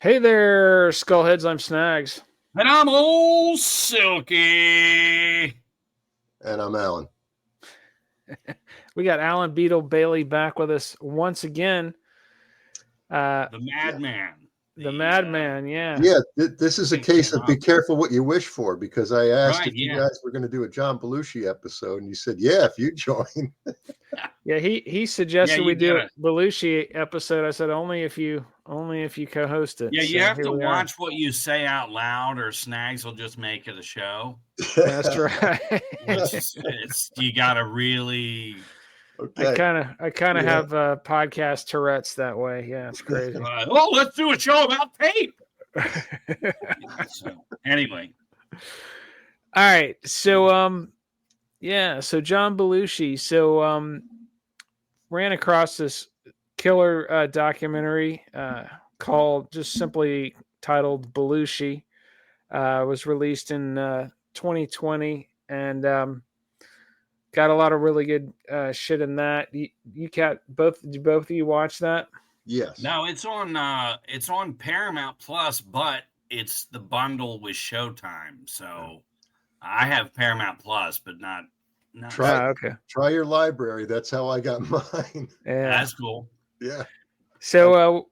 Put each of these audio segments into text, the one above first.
Hey there, Skullheads. I'm Snags. And I'm old Silky. And I'm Alan. We got Alan Beetle Bailey back with us once again. The madman. The madman, yeah. Yeah, this is a case of be careful what you wish for, because I asked if you guys were going to do a John Belushi episode, and you said, yeah, if you join. Yeah, he suggested we do a Belushi episode. I said only if you co-host it. Yeah, you have to watch what you say out loud, or Snags will just make it a show. That's right. You got to really. Okay. I kind of have podcast Tourette's that way. Yeah, it's crazy. Well, let's do a show about tape. So, anyway. All right. So so John Belushi. So ran across this killer documentary called, just simply titled Belushi. Was released in 2020, and got a lot of really good shit in that. You got both? Did both of you watch that? Yes. No, it's on Paramount Plus, but it's the bundle with Showtime. So I have Paramount Plus, but not. Try your library. That's how I got mine. Yeah, that's cool. Yeah. So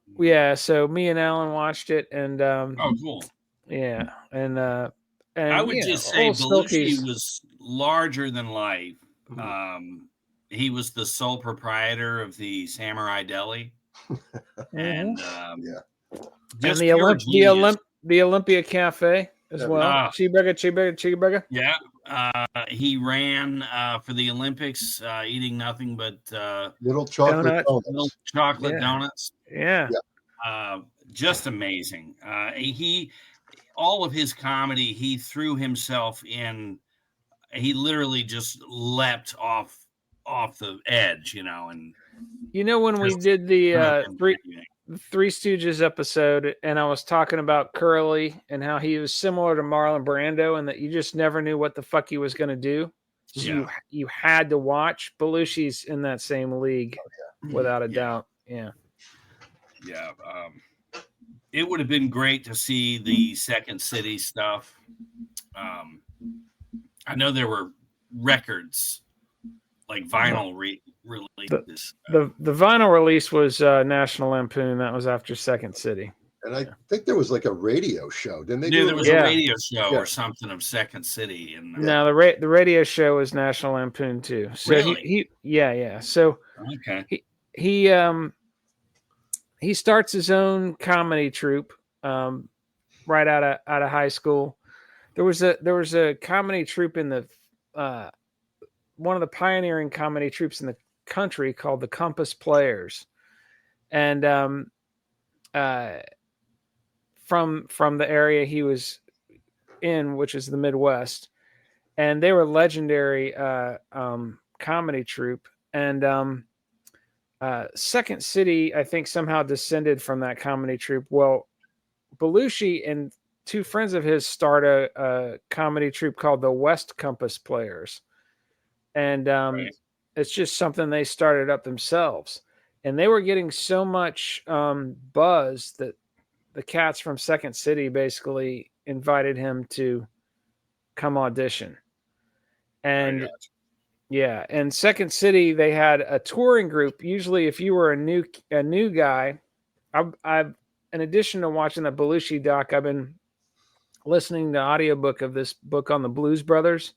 so me and Alan watched it, and cool. Yeah, and I would just say Belushi was larger than life. He was the sole proprietor of the Samurai Deli, and and the Olympia Cafe as well. Cheeseburger. Yeah, he ran for the Olympics, eating nothing but little chocolate donuts. Yeah. Just amazing. All of his comedy, he threw himself in. He literally just leapt off the edge, and when we did the Three Stooges episode, and I was talking about Curly and how he was similar to Marlon Brando, and that you just never knew what the fuck he was going to do. So you had to watch. Belushi's in that same league, without a doubt. Yeah. Yeah. It would have been great to see the Second City stuff. I know there were records, like vinyl releases. The vinyl release was National Lampoon. That was after Second City. And I think there was like a radio show, didn't they? There was a radio show or something of Second City. And no, the radio show was National Lampoon too. So really? Yeah. So he starts his own comedy troupe right out of high school. There was a comedy troupe in the one of the pioneering comedy troupes in the country called the Compass Players, and from the area he was in, which is the Midwest, and they were legendary comedy troupe. And Second City, I think, somehow descended from that comedy troupe. Well, Belushi and two friends of his start a comedy troupe called the West Compass Players. And it's just something they started up themselves. And they were getting so much buzz that the cats from Second City basically invited him to come audition. And and Second City, they had a touring group. Usually if you were a new guy, I've in addition to watching the Belushi doc, I've been listening to audiobook of this book on the Blues Brothers,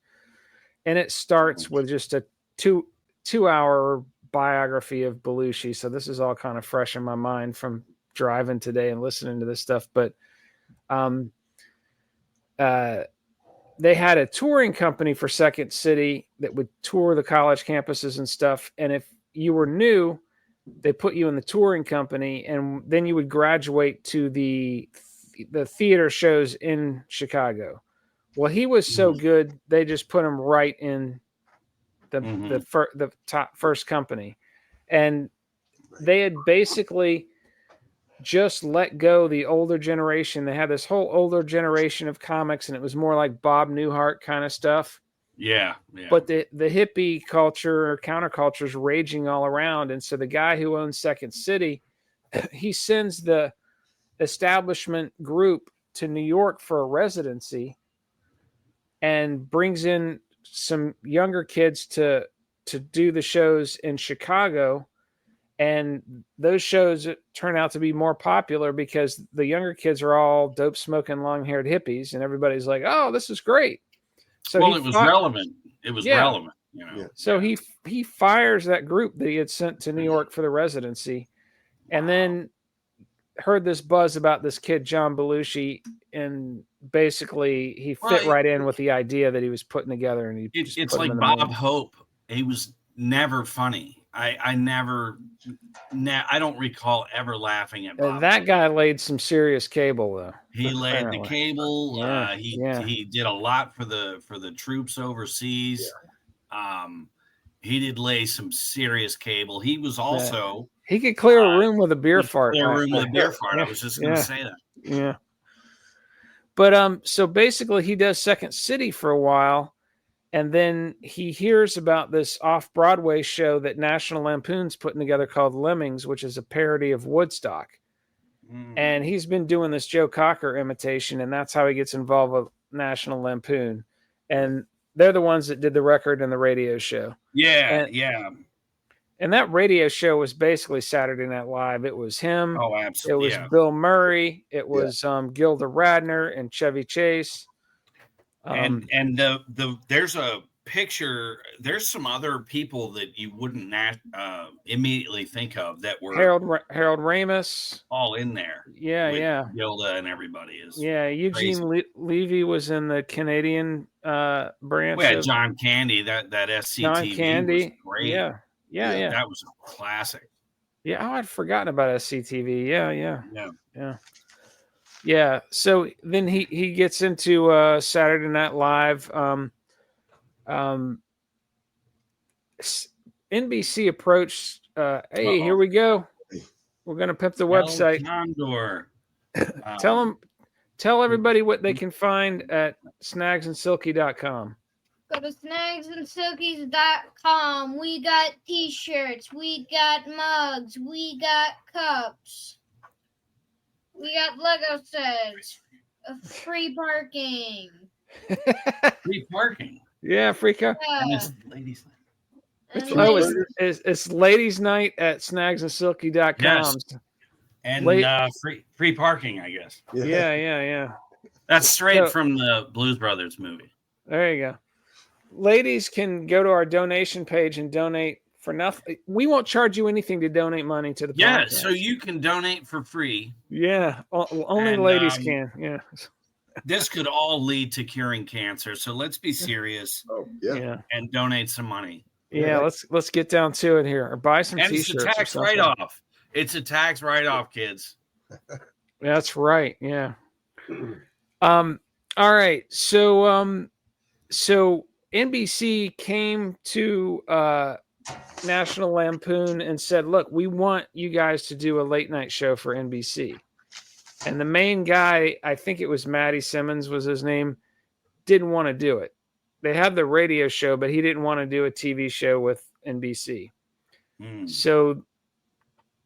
and it starts with just a two-hour biography of Belushi. So this is all kind of fresh in my mind from driving today and listening to this stuff. But they had a touring company for Second City that would tour the college campuses and stuff. And if you were new, they put you in the touring company, and then you would graduate to the theater shows in Chicago. Well, he was so good, they just put him right in the top first company, and they had basically just let go the older generation. They had this whole older generation of comics, and it was more like Bob Newhart kind of stuff. Yeah. But the hippie culture or counterculture is raging all around. And so the guy who owns Second City, he sends establishment group to New York for a residency and brings in some younger kids to do the shows in Chicago. And those shows turn out to be more popular because the younger kids are all dope smoking, long haired hippies, and everybody's like, "Oh, this is great." So it was relevant. It was relevant, you know. Yeah. So he fires that group that he had sent to New York for the residency, and then heard this buzz about this kid John Belushi, and basically he fit right in with the idea that he was putting together. And it's like Bob Hope. He was never funny. I don't recall ever laughing at Bob. That guy laid some serious cable, though. He laid the cable. He did a lot for the troops overseas. Yeah. He did lay some serious cable. He was also he could clear a room with a beer fart. I was just going to say that. Yeah. But so basically, he does Second City for a while. And then he hears about this off-Broadway show that National Lampoon's putting together called Lemmings, which is a parody of Woodstock. And he's been doing this Joe Cocker imitation, and that's how he gets involved with National Lampoon. And they're the ones that did the record and the radio show. Yeah. And that radio show was basically Saturday Night Live. It was him. Oh, absolutely. It was Bill Murray. It was Gilda Radner and Chevy Chase. And there's a picture. There's some other people that you wouldn't immediately think of that were Harold Ramis, all in there. Yeah. Gilda and everybody is. Yeah, Eugene Levy was in the Canadian branch. We had John Candy. That SCTV John Candy was great. Yeah. That was a classic. Yeah, I'd forgotten about SCTV. Yeah. So then he gets into Saturday Night Live. NBC approached. Hey, here we go. We're gonna pimp the website. Condor. Tell everybody what they can find at snagsandsilky.com. Go to snagsandsilkies.com. We got t-shirts. We got mugs. We got cups. We got Lego sets. Free parking. Free parking. Yeah, free car. Yeah. And it's ladies' night. It's ladies' night at snagsandsilky.com. Yes. And free parking, I guess. Yeah. That's straight from the Blues Brothers movie. There you go. Ladies can go to our donation page and donate for nothing. We won't charge you anything to donate money to the podcast. Yeah, so you can donate for free. Yeah, only ladies can. Yeah. This could all lead to curing cancer, so let's be serious. And donate some money. Yeah, let's get down to it here, or buy some t-shirts. It's a tax write-off. It's a tax write-off, kids. That's right. Yeah. All right. So NBC came to National Lampoon and said, "Look, we want you guys to do a late night show for NBC." And the main guy, I think it was Matty Simmons was his name, didn't want to do it. They had the radio show, but he didn't want to do a TV show with NBC. So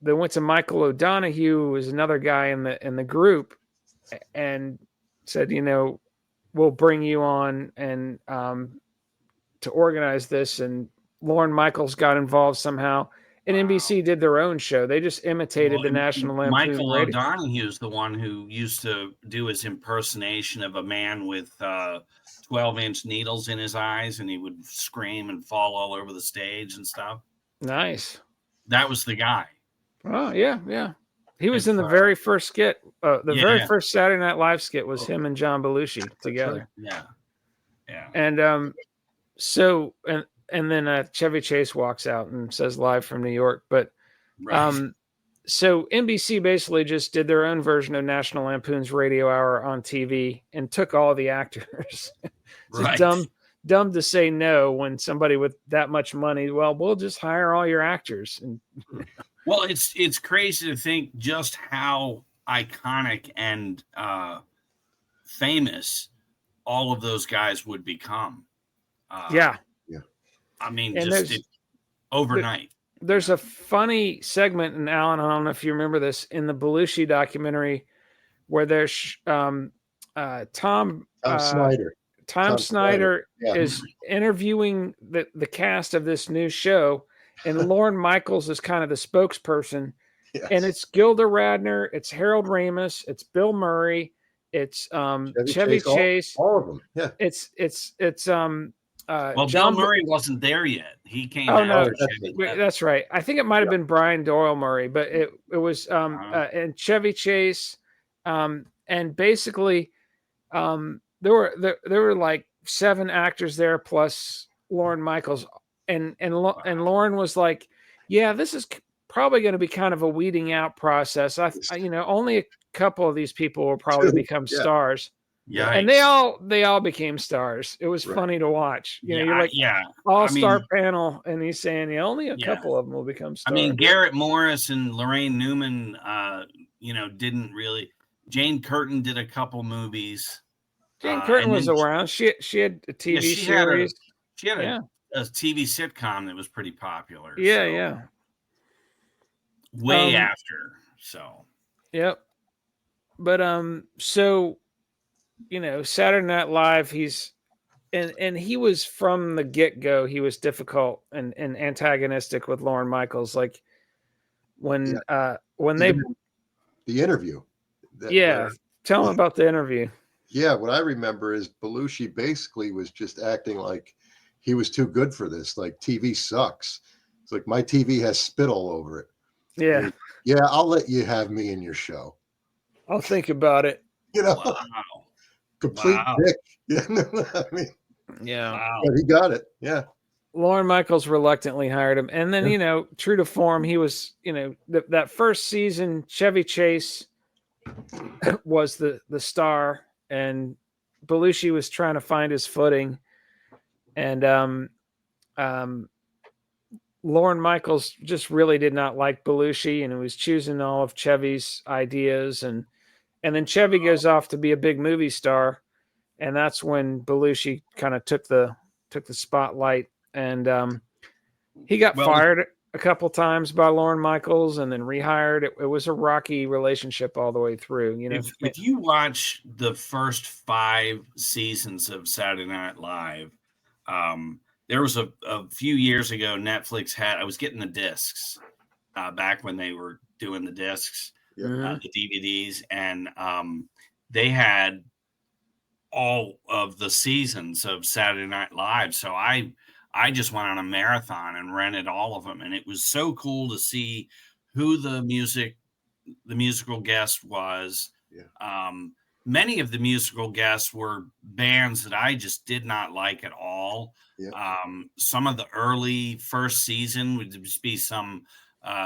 they went to Michael O'Donoghue, who was another guy in the group, and said, we'll bring you on and to organize this. And Lorne Michaels got involved somehow. And NBC did their own show. They just imitated the National Lampoon. Michael O'Donoghue is the one who used to do his impersonation of a man with 12-inch needles in his eyes, and he would scream and fall all over the stage and stuff. Nice. That was the guy. Oh, yeah. He was in the very first skit. Very first Saturday Night Live skit was him and John Belushi together. Yeah. And and then Chevy Chase walks out and says live from New York. But so NBC basically just did their own version of National Lampoon's Radio Hour on TV and took all the actors. It's dumb to say no when somebody with that much money, well, we'll just hire all your actors. And well, it's crazy to think just how iconic and famous all of those guys would become. I mean, and just overnight. There's a funny segment, and Alan, I don't know if you remember this, in the Belushi documentary where there's Tom Snyder. Tom Snyder is interviewing the cast of this new show, and Lorne Michaels is kind of the spokesperson. Yes. And it's Gilda Radner, it's Harold Ramis, it's Bill Murray, it's Chevy Chase, all of them. Yeah. It's well, Bill Murray wasn't there yet. He came out. No, that's right. I think it might have been Brian Doyle Murray, but it was and Chevy Chase, and basically there were like 7 actors there plus Lorne Michaels, and Lorne was like, yeah, this is probably going to be kind of a weeding out process. Only a couple of these people will probably become stars. Yeah, and they all became stars. It was funny to watch. You're like, all-star panel, and he's saying only a couple of them will become stars. I mean, Garrett Morris and Lorraine Newman, didn't really. Jane Curtin did a couple movies. Jane Curtin was around. She had a TV series. She had a TV sitcom that was pretty popular. Yeah. Way after, so. Yep. But so Saturday Night Live, he's and he was from the get-go, he was difficult and antagonistic with Lorne Michaels, like when they the interview. Tell him about the interview. Yeah, what I remember is Belushi basically was just acting like he was too good for this. Like, TV sucks. It's like, my TV has spit all over it. Yeah. Yeah, I'll let you have me in your show. I'll think about it. Wow. Complete dick. Yeah, I mean, but he got it. Yeah. Lorne Michaels reluctantly hired him. And then, true to form, he was, that first season, Chevy Chase was the star, and Belushi was trying to find his footing. And Lorne Michaels just really did not like Belushi, and he was choosing all of Chevy's ideas. And then Chevy goes off to be a big movie star. And that's when Belushi kind of took the spotlight, and he got fired a couple times by Lorne Michaels and then rehired. It was a rocky relationship all the way through. If you watch the first 5 seasons of Saturday Night Live, there was a few years ago, Netflix I was getting the discs back when they were doing the discs, the DVDs, and they had all of the seasons of Saturday Night Live. So I just went on a marathon and rented all of them. And it was so cool to see who the musical guest was. Yeah. Many of the musical guests were bands that I just did not like at all. Yeah. Some of the early first season would just be some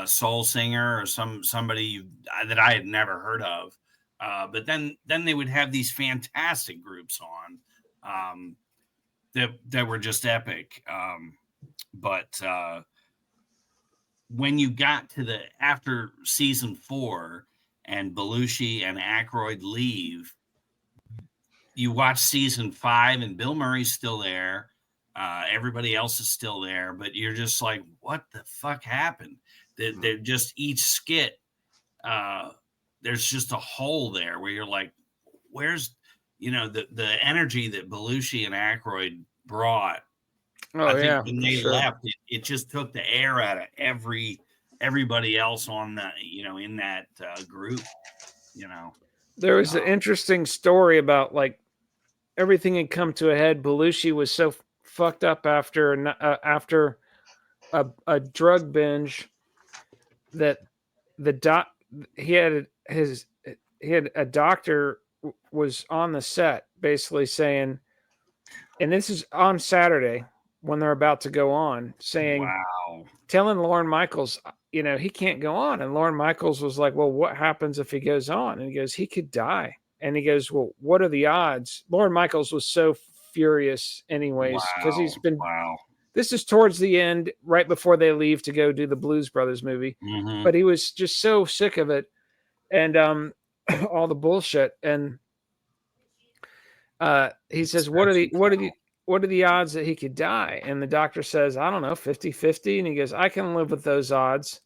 soul singer or somebody that I had never heard of. But then they would have these fantastic groups on that were just epic. But when you got to after season 4 and Belushi and Aykroyd leave, you watch season 5 and Bill Murray's still there. Everybody else is still there, but you're just like, what the fuck happened? They're just each skit. There's just a hole there where you're like, where's, the energy that Belushi and Aykroyd brought. I think when they left, it just took the air out of everybody else on that, in that group, There was an interesting story about like everything had come to a head. Belushi was so fucked up after a drug binge that he had a doctor was on the set basically saying, and this is on Saturday when they're about to go on, saying, telling Lorne Michaels, he can't go on. And Lorne Michaels was like, well, what happens if he goes on? And he goes, he could die. And he goes, well, what are the odds? Lorne Michaels was so furious anyways, because he's been, this is towards the end, right before they leave to go do the Blues Brothers movie. Mm-hmm. But he was just so sick of it. And all the bullshit. And he says, what are the odds that he could die? And the doctor says, I don't know, 50-50. And he goes, I can live with those odds.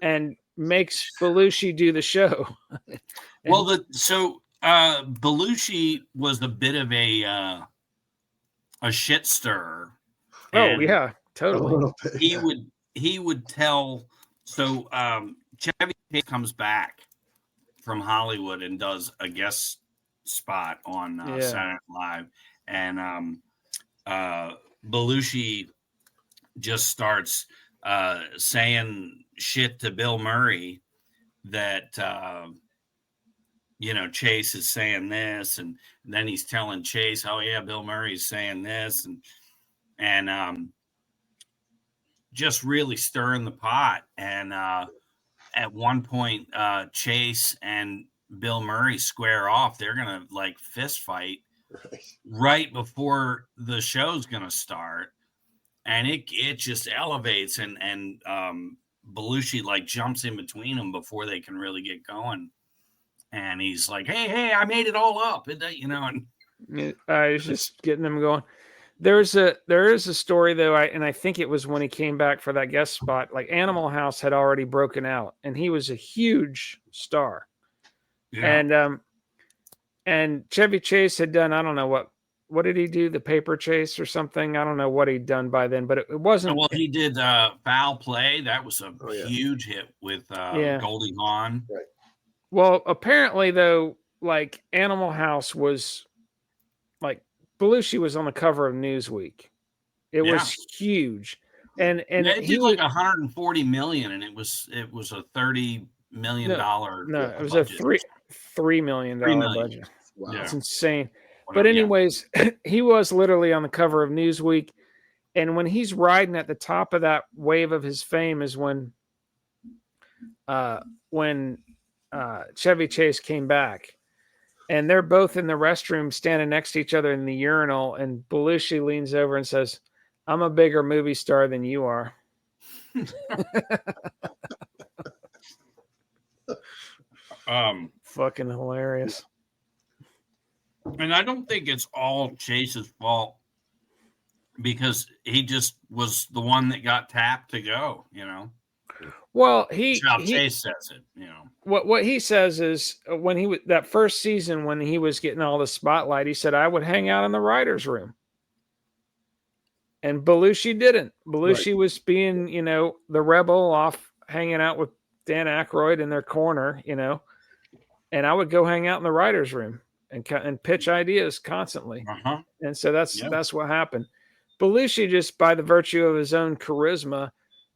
And makes Belushi do the show. Well, Belushi was a bit of a shit stirrer. Oh And yeah, A totally. little bit, yeah. he would tell. So Chevy Chase comes back from Hollywood and does a guest spot on Saturday Night Live, and Belushi just starts saying shit to Bill Murray that Chase is saying this, and then he's telling Chase, oh yeah, Bill Murray's saying this, and just really stirring the pot. And at one point, Chase and Bill Murray square off. They're gonna like fist fight right before the show's gonna start, and it just elevates, and Belushi like jumps in between them before they can really get going, and he's like, hey, I made it all up, and I was just getting them going. There is a story though, I think it was when he came back for that guest spot. Like Animal House had already broken out, and he was a huge star. yeah. And Chevy Chase had done, I don't know what did he do, the Paper Chase or something. I don't know what he'd done by then, but it wasn't. Well, he did Foul Play. That was a Oh, yeah. huge hit with Goldie Hawn. Right. Well, apparently though, like Animal House was like Belushi was on the cover of Newsweek. It Yeah. was huge, and Yeah, it he did was, like 140 million, and it was a $30 million no, it was budget. a $3 million $3 million. budget. Wow. Yeah. It's insane. Whatever, But anyways, he was literally on the cover of Newsweek, and when he's riding at the top of that wave of his fame is when Chevy Chase came back, and they're both in the restroom standing next to each other in the urinal, and Belushi leans over and says, "I'm a bigger movie star than you are." Fucking hilarious. And I don't think it's all Chase's fault, because he just was the one that got tapped to go, Well, That's how Chase says it, what he says is when he was that first season when he was getting all the spotlight, he said, "I would hang out in the writers' room," and Belushi didn't. Belushi was being, the rebel, off hanging out with Dan Aykroyd in their corner, and I would go hang out in the writers' room and pitch ideas constantly. And so that's what happened. Belushi, just by the virtue of his own charisma,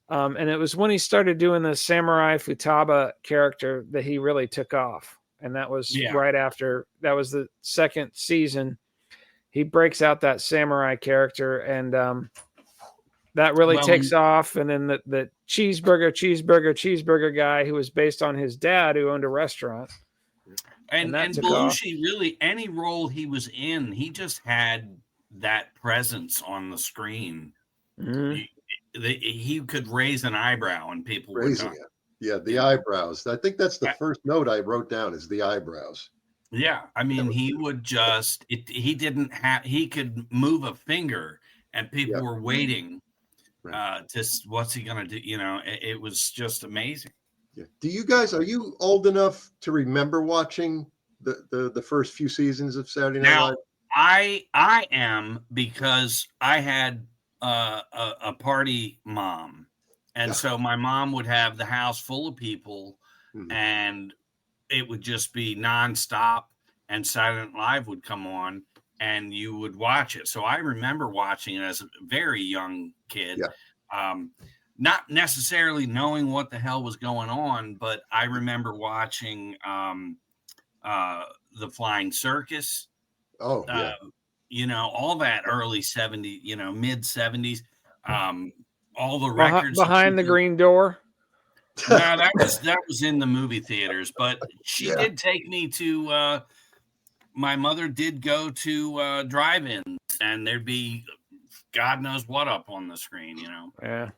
and it was when he started doing the Samurai Futaba character that he really took off. And that was right after, that was the second season. He breaks out that samurai character, and that really takes off. And then the cheeseburger guy, who was based on his dad, who owned a restaurant. And Belushi, really, any role he was in, he just had that presence on the screen. Mm-hmm. He could raise an eyebrow and people would talk. Yeah, the eyebrows. I think that's the first note I wrote down, is the eyebrows. Yeah, I mean, he would just he could move a finger and people were waiting to what's he gonna do. It was just amazing. Yeah. Do you guys, are you old enough to remember watching the first few seasons of Saturday Night Live? I am, because I had a party mom, and so my mom would have the house full of people, and it would just be nonstop, and Saturday Night Live would come on, and you would watch it. So I remember watching it as a very young kid. Not necessarily knowing what the hell was going on, but I remember watching the Flying Circus. Oh, yeah. All that early 70s, mid 70s. All the records behind the green door. No, that was in the movie theaters, but she did take me to my mother did go to drive-ins, and there'd be God knows what up on the screen, Yeah.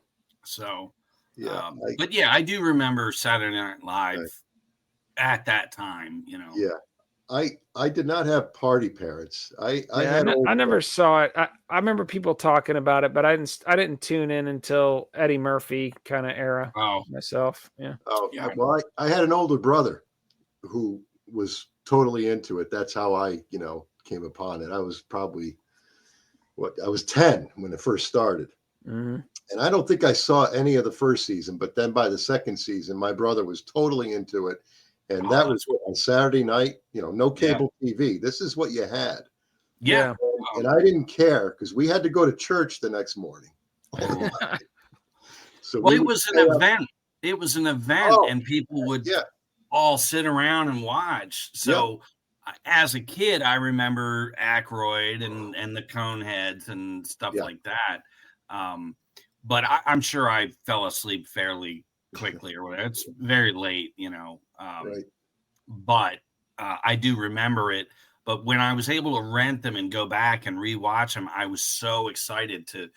So, but I do remember Saturday Night Live at that time, Yeah. I did not have party parents. I Yeah, had I never saw it. I remember people talking about it, but I didn't tune in until Eddie Murphy kind of era Oh, myself. Yeah. Oh, Yeah. well, I had an older brother who was totally into it. That's how I, came upon it. I was probably I was 10 when it first started. Mm-hmm. And I don't think I saw any of the first season, but then by the second season, my brother was totally into it. And that was on Saturday night, no cable TV. This is what you had. Yeah. And I didn't care because we had to go to church the next morning. So Well, it was an event. It was an event, and people would all sit around and watch. So as a kid, I remember Aykroyd and the Coneheads and stuff like that. But I'm sure I fell asleep fairly quickly or whatever. It's very late, Right. But I do remember it. But when I was able to rent them and go back and rewatch them, I was so excited to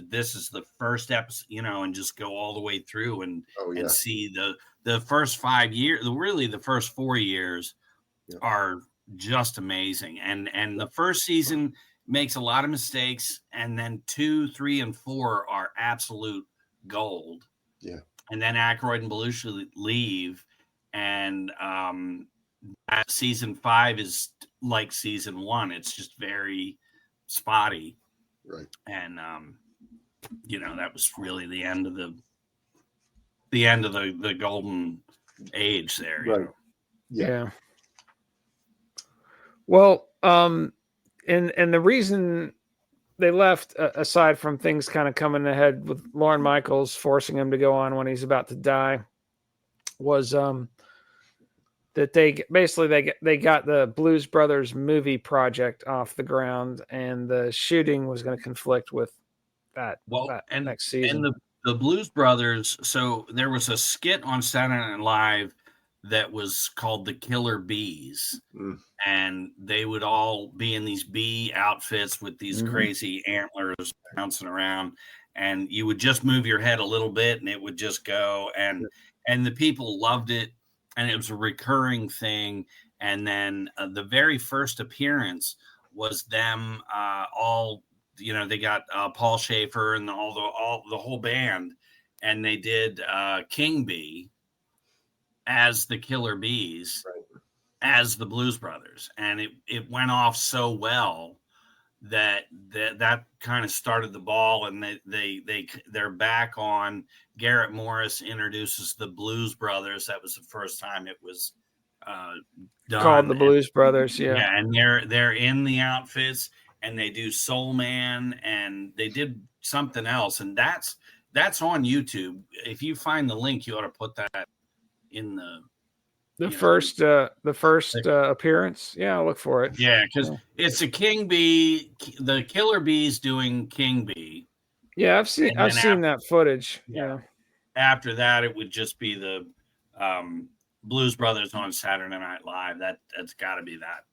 this is the first episode, and just go all the way through and see the first 5 years, really the first 4 years are just amazing. And the first season makes a lot of mistakes, and then 2, 3, and 4 are absolute gold. Yeah. And then Aykroyd and Belushi leave, and season 5 is like season 1. It's just very spotty. Right. And that was really the end of the golden age there. Right. Yeah. Well, and the reason they left, aside from things kind of coming ahead with Lorne Michaels forcing him to go on when he's about to die, was that they got the Blues Brothers movie project off the ground, and the shooting was going to conflict with that next season. And the Blues Brothers, so there was a skit on Saturday Night Live that was called The Killer Bees. And they would all be in these bee outfits with these crazy antlers bouncing around, and you would just move your head a little bit and it would just go, and the people loved it, and it was a recurring thing. And then the very first appearance was them all, they got Paul Schaefer and all the whole band, and they did King Bee as the Killer Bees. Right. As the Blues Brothers, and it went off so well that kind of started the ball, and they're back on. Garrett Morris introduces the Blues Brothers. That was the first time it was done. Called the Blues Brothers, and they're in the outfits, and they do Soul Man, and they did something else, and that's on YouTube. If you find the link, you ought to put that in the first appearance. Yeah, I'll look for it. Yeah, because it's a King Bee, the Killer Bees doing King Bee. Yeah, I've seen that footage. Yeah. After that, it would just be the Blues Brothers on Saturday Night Live. That's got to be that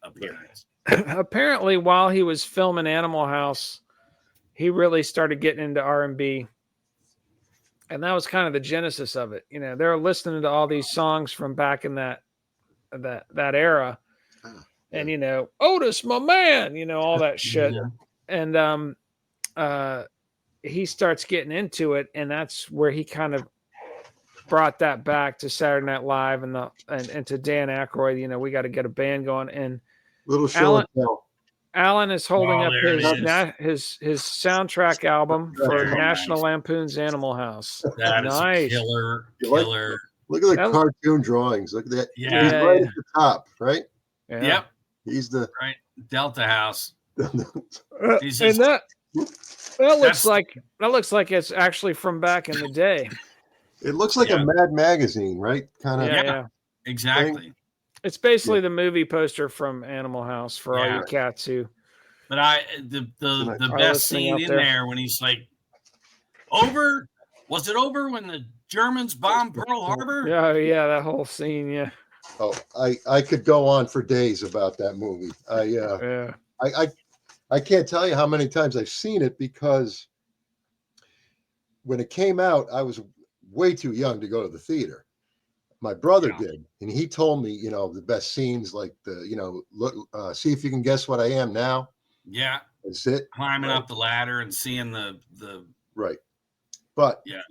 appearance. Apparently, while he was filming Animal House, he really started getting into R&B. And that was kind of the genesis of it. They're listening to all these songs from back in that era. And, Otis, my man, all that shit. And he starts getting into it. And that's where he kind of brought that back to Saturday Night Live and to Dan Aykroyd. We got to get a band going. And Little show and tell. Alan is holding up his soundtrack album for National Lampoon's Animal House. That is killer. Look at the cartoon drawings. Look at that. Yeah. He's right at the top, right? Yeah. Yep. He's the right Delta House. And that looks like it's actually from back in the day. It looks like a Mad Magazine, right? Kind of. Yeah. Exactly. Thing. It's basically the movie poster from Animal House for all your cats who. But the best scene in there when he's like, was it over when the Germans bombed Pearl Harbor? Yeah, that whole scene, yeah. Oh, I could go on for days about that movie. I can't tell you how many times I've seen it, because when it came out, I was way too young to go to the theater. my brother Yeah. did, and he told me, the best scenes, like look, see if you can guess what I am now. Yeah. That's it. Climbing Right. up the ladder and seeing the Right. But yeah.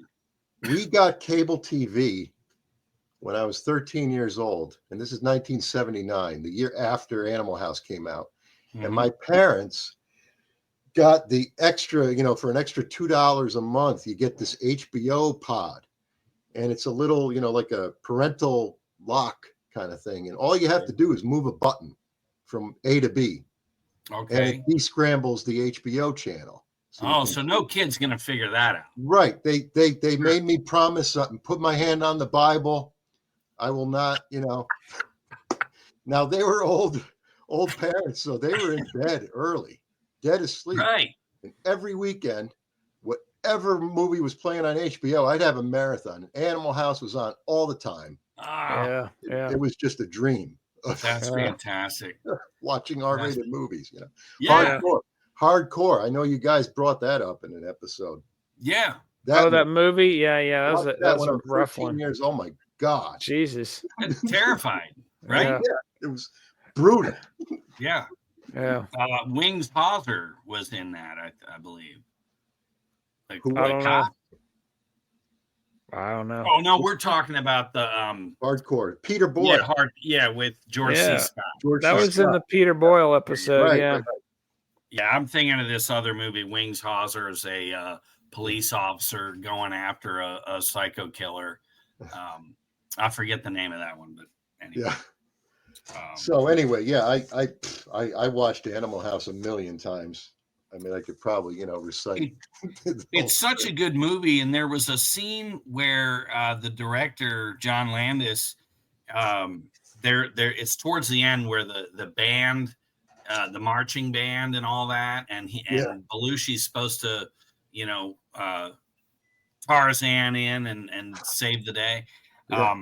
we got cable TV when I was 13 years old, and this is 1979, the year after Animal House came out. Mhm. And my parents got the extra, for an extra $2 a month, you get this HBO pod. And it's a little, like a parental lock kind of thing. And all you have to do is move a button from A to B. And it Okay. descrambles the HBO channel. So no kid's gonna figure that out. Right. They made me promise something, put my hand on the Bible. I will not, Now they were old parents, so they were in bed early, dead asleep. Right. And every weekend, whatever movie was playing on HBO, I'd have a marathon. Animal House was on all the time. Ah, Yeah. It was just a dream of that's fantastic. watching R-rated movies. Yeah. Hardcore. I know you guys brought that up in an episode. Yeah. That movie. Yeah. That was when I a was rough 13 one. years. Oh my God. Jesus. It's terrifying, right? Yeah. It was brutal. Yeah. Yeah. Wings Hauser was in that, I believe. Like, Who? I don't know. cop? I don't know. Oh no, we're talking about the Hardcore. Peter Boyle. with George Yeah. C. Scott. That was in the Peter Boyle episode. Right, yeah. right. Yeah, I'm thinking of this other movie. Wings Hauser is a police officer going after a psycho killer. I forget the name of that one, but anyway. Yeah. So anyway, yeah, I watched Animal House a million times. I mean, I could probably, recite. It's such a good movie, and there was a scene where the director John Landis, there it's towards the end where the band, the marching band, and all that, and Belushi's supposed to, Tarzan in and save the day. Yeah.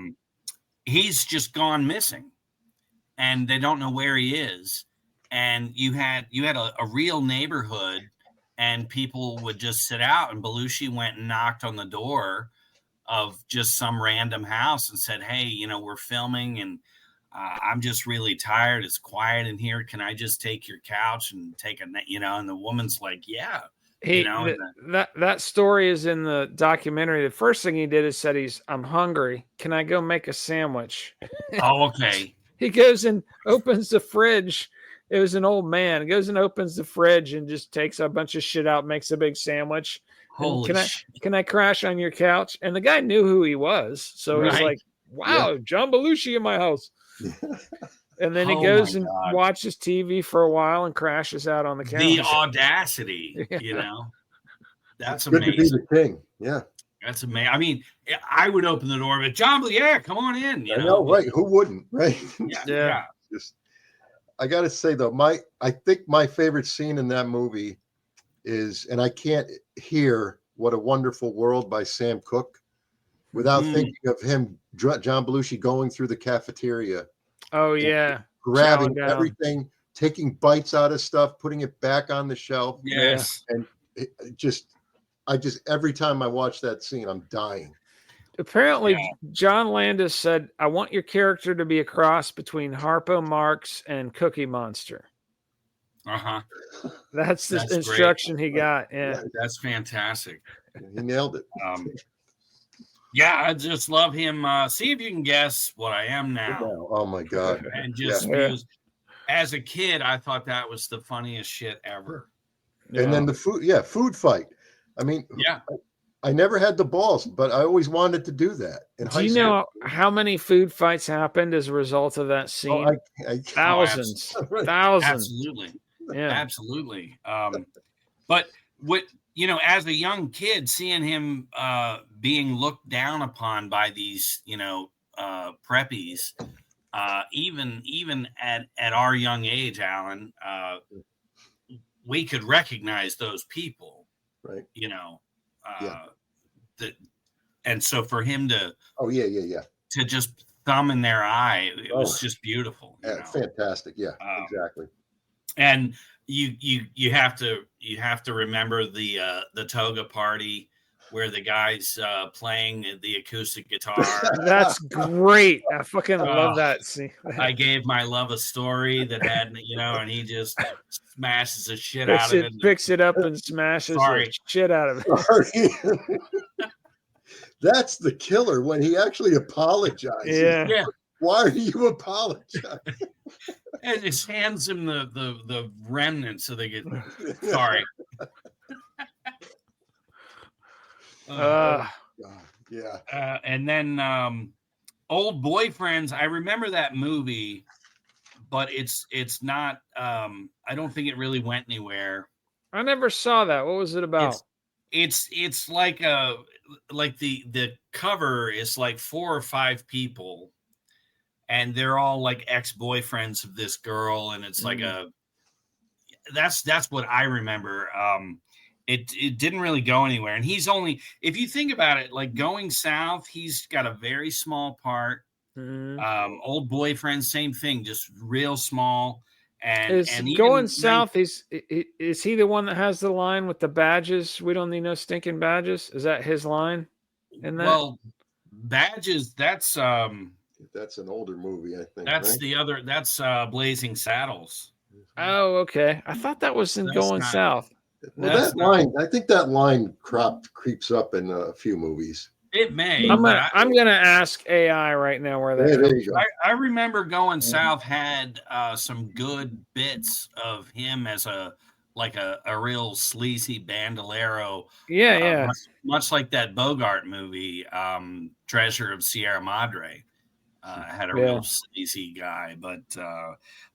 He's just gone missing, and they don't know where he is. And you had a real neighborhood, and people would just sit out, and Belushi went and knocked on the door of just some random house and said, "Hey, we're filming, and I'm just really tired. It's quiet in here. Can I just take your couch and take a and the woman's like, "Yeah." That story is in the documentary. The first thing he did is said, "I'm hungry. Can I go make a sandwich?" Oh, okay. He goes and opens the fridge. It was an old man. He goes and opens the fridge and just takes a bunch of shit out, makes a big sandwich. Holy shit. Can I crash on your couch? And the guy knew who he was. So he's like, wow, John Belushi in my house. And then he goes and watches TV for a while and crashes out on the couch. The audacity, That's good amazing. to be the king. Yeah. That's amazing. I mean, I would open the door, but John, come on in. I know, right? Who wouldn't, right? Yeah. I got to say though, I think my favorite scene in that movie is, and I can't hear "What a Wonderful World" by Sam Cooke without thinking of him, John Belushi, going through the cafeteria. Oh yeah, grabbing everything, taking bites out of stuff, putting it back on the shelf. Yes, and I just every time I watch that scene, I'm dying. Apparently, John Landis said, "I want your character to be a cross between Harpo Marx and Cookie Monster." That's the instruction great. He got. Yeah, that's fantastic. He nailed it. I just love him. See if you can guess what I am now. Oh my God! And just as a kid, I thought that was the funniest shit ever. And then the food fight. I mean, I never had the balls, but I always wanted to do that. Do you know how many food fights happened as a result of that scene? Thousands. Absolutely. Yeah. Absolutely. But what, as a young kid, seeing him being looked down upon by these, preppies, even at our young age, Alan, we could recognize those people, right? And so for him to to just thumb in their eye, it was just beautiful. Fantastic. Yeah, exactly. And you have to remember the toga party where the guy's playing the acoustic guitar. That's great. I fucking love Oh, that scene. I gave my love a story that had, and he just smashes the shit out of it. Picks it up and smashes the Sorry. shit out of it. Sorry. That's the killer when he actually apologizes. Yeah. Why are you apologizing? And just hands him the remnants so they get sorry. God, yeah. And then Old Boyfriends. I remember that movie, but it's not. I don't think it really went anywhere. I never saw that. What was it about? It's like the cover is like 4 or 5 people, and they're all like ex-boyfriends of this girl, and it's like that's what I remember. It didn't really go anywhere, and he's only, if you think about it, like Going South, he's got a very small part. Old Boyfriend, same thing, just real small. And Going South, is he the one that has the line with the badges? We don't need no stinking badges. Is that his line? In that? Well, badges. That's an older movie, I think. That's right? the other. That's Blazing Saddles. Oh, okay. I thought that was in Going South. Well, that line, I think that line creeps up in a few movies. It may. I'm gonna ask AI right now where that. Yeah, there you go. I remember Going South had some good bits of him as a real sleazy bandolero. Yeah. Much like that Bogart movie, Treasure of Sierra Madre. Had a real sleazy guy, but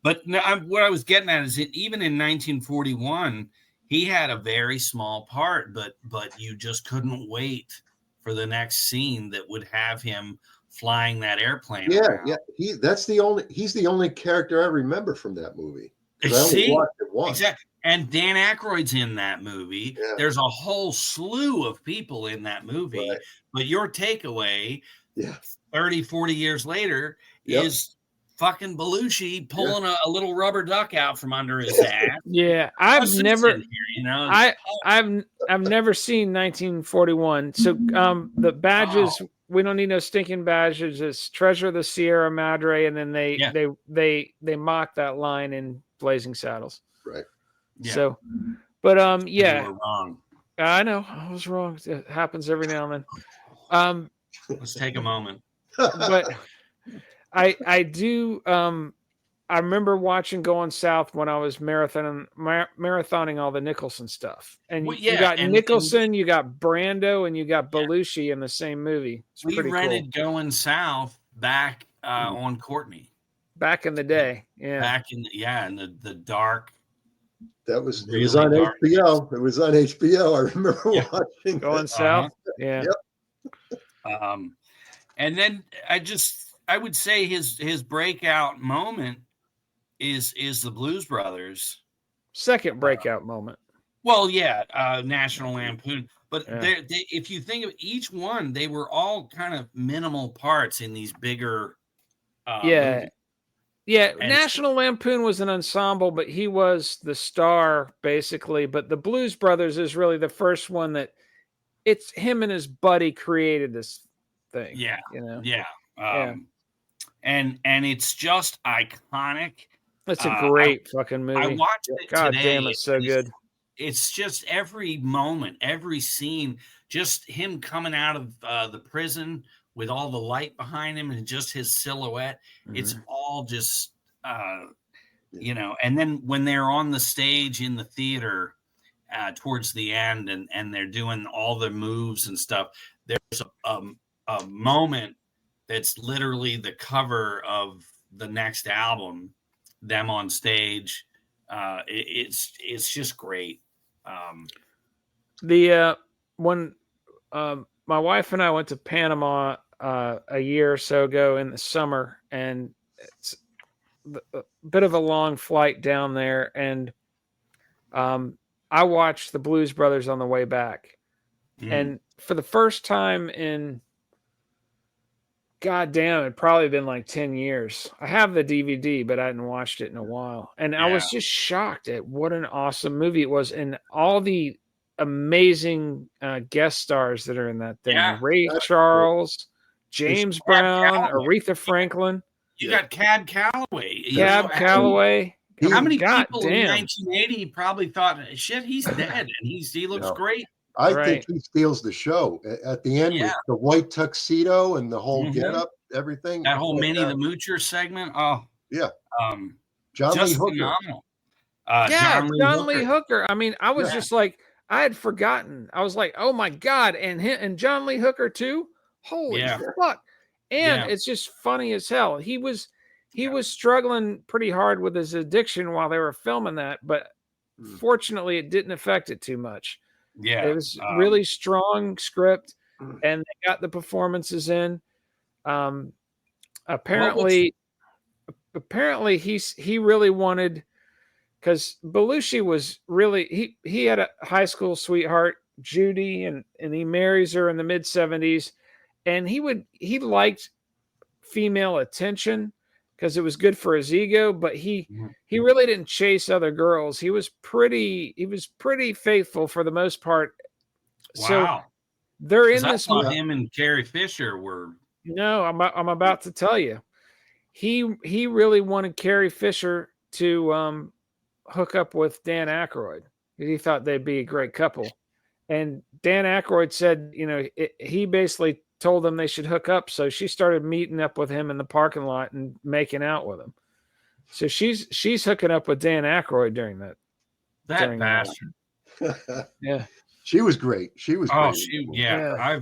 what I was getting at is that even in 1941, he had a very small part, but you just couldn't wait for the next scene that would have him flying that airplane. Yeah. He's the only character I remember from that movie. I only watched it once. Exactly. And Dan Aykroyd's in that movie. Yeah. There's a whole slew of people in that movie, right. But your takeaway 30, 40 years later is fucking Belushi pulling a little rubber duck out from under his ass. Yeah, I've never seen 1941. So the badges, we don't need no stinking badges. It's Treasure of the Sierra Madre, and then they mock that line in Blazing Saddles. Right. Yeah. So, but You were wrong. I know I was wrong. It happens every now and then. Let's take a moment. But I do. I remember watching Going South when I was marathoning all the Nicholson stuff, and you got Nicholson, you got Brando, and you got Belushi in the same movie. It's we rented cool. Going South back on Courtney. Back in the day, Back in the dark. That was really it was on HBO. It was on HBO. I remember watching Going South. Yeah. Yep. And then I would say his breakout moment is the Blues Brothers. Second breakout moment. Well, National Lampoon. But if you think of each one, they were all kind of minimal parts in these bigger movies. Yeah, National Lampoon was an ensemble, but he was the star, basically. But the Blues Brothers is really the first one that it's him and his buddy created this thing. Yeah. And it's just iconic. It's a great fucking movie. I watched it God today. Damn, it's so good. It's just every moment, every scene, just him coming out of the prison with all the light behind him and just his silhouette. Mm-hmm. It's all just, and then when they're on the stage in the theater towards the end and they're doing all the moves and stuff, there's a moment that's literally the cover of the next album, them on stage. It's just great. When my wife and I went to Panama a year or so ago in the summer, and it's a bit of a long flight down there, and I watched the Blues Brothers on the way back. And for the first time in, God damn, it'd probably been like 10 years. I have the DVD, but I hadn't watched it in a while. And I was just shocked at what an awesome movie it was. And all the amazing guest stars that are in that thing. Yeah, Ray that's Charles, James Cab Brown, Calloway. Aretha Franklin, You Yeah. got Cab Calloway. Cab Calloway. He- How many God people in damn. 1980 probably thought, shit, he's dead, and he looks No. great. I Right. think he steals the show at the end Yeah. with the white tuxedo and the whole Mhm. get up, everything. That whole Minnie Yeah. the Moocher segment. Oh, Yeah. Just John Lee Hooker. phenomenal. Yeah, John Lee Hooker. I mean, I was Yeah. just like, I had forgotten. I was like, oh my God. And John Lee Hooker too? Holy Yeah. fuck. And Yeah. it's just funny as hell. He was struggling pretty hard with his addiction while they were filming that, but fortunately it didn't affect it too much. Yeah. It was really strong script, and they got the performances in. Apparently he really wanted, because Belushi was really he had a high school sweetheart, Judy, and he marries her in the mid-70s, and he liked female attention because it was good for his ego, but he really didn't chase other girls. He was pretty faithful for the most part. So Wow. they're in 'Cause I this thought movie. him and Carrie Fisher were. No, I'm about to tell you. He really wanted Carrie Fisher to hook up with Dan Aykroyd. He thought they'd be a great couple. And Dan Aykroyd said, he basically told them they should hook up. So she started meeting up with him in the parking lot and making out with him. So she's hooking up with Dan Aykroyd during that. That bastard. Yeah. She was great. She was great. Yeah.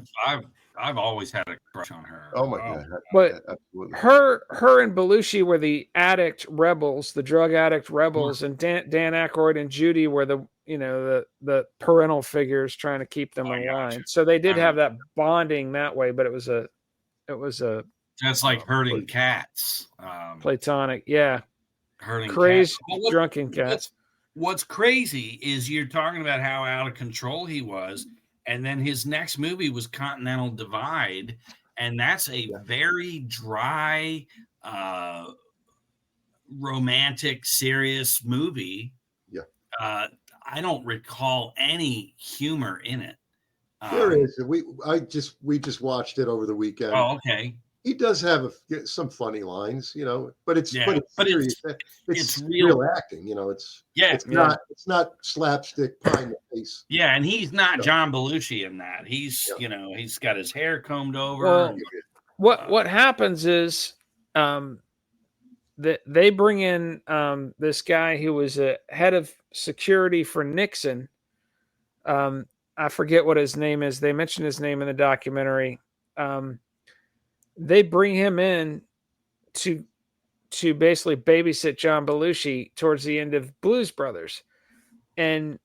I've always had a crush on her. Oh my God. But absolutely. her and Belushi were the addict rebels, the drug addict rebels, and Dan Aykroyd and Judy were the parental figures trying to keep them in line. So they did have that bonding that way, but it was a just like herding cats. Platonic, yeah. Herding crazy cats. drunken cats. What's crazy is you're talking about how out of control he was, and then his next movie was Continental Divide, and that's a very dry, romantic, serious movie. Yeah. I don't recall any humor in it. There is. We just watched it over the weekend. Oh, okay. He does have some funny lines, but it's serious. It's real acting, it's not slapstick pie in the face. Yeah, and he's not John Belushi in that. He's he's got his hair combed over. Well, what happens is that they bring in this guy who was a head of security for Nixon. I forget what his name is. They mentioned his name in the documentary. They bring him in to basically babysit John Belushi towards the end of Blues Brothers. And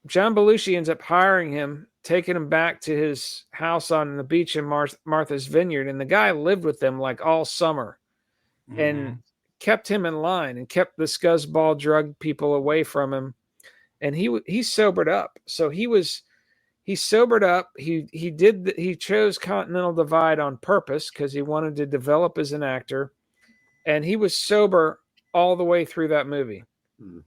John Belushi ends up hiring him, taking him back to his house on the beach in Martha's Vineyard. And the guy lived with them like all summer and kept him in line and kept the scuzzball drug people away from him. And he sobered up. So he sobered up. He chose Continental Divide on purpose because he wanted to develop as an actor, and he was sober all the way through that movie. Wow.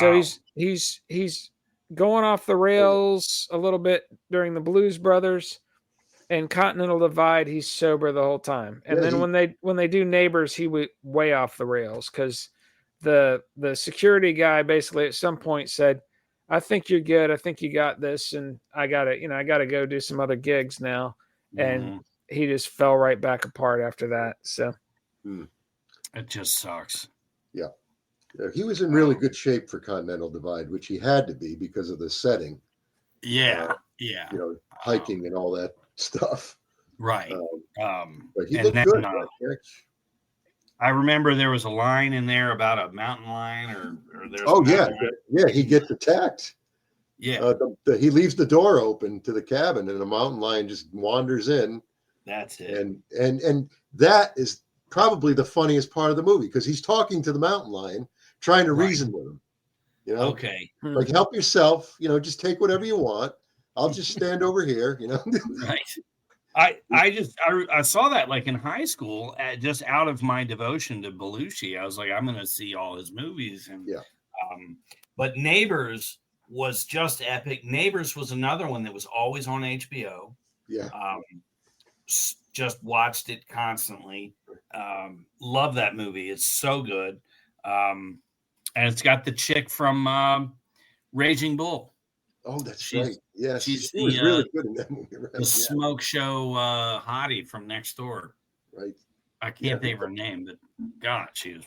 So he's going off the rails a little bit during the Blues Brothers, and Continental Divide he's sober the whole time. And then when they do Neighbors, he was way off the rails because the security guy basically at some point said, I think you're good. I think you got this. And I gotta go do some other gigs now. And he just fell right back apart after that. So it just sucks. Yeah. He was in really good shape for Continental Divide, which he had to be because of the setting. Yeah. Hiking and all that stuff. Right. But he looked good. I remember there was a line in there about a mountain lion or there's he gets attacked. Yeah. He leaves the door open to the cabin and a mountain lion just wanders in. That's it. And that is probably the funniest part of the movie because he's talking to the mountain lion, trying to reason with him. Okay. Like help yourself, just take whatever you want. I'll just stand over here, Right. I saw that like in high school, just out of my devotion to Belushi. I was like, I'm going to see all his movies, and but Neighbors was just epic. Neighbors was another one that was always on HBO. Yeah. Just watched it constantly. Love that movie. It's so good. And it's got the chick from Raging Bull. Oh, that's She's- right. Yeah, she she's was the, really good in that movie. Right? The Yeah, smoke show hottie from next door. right. I can't think of her name, but God, she was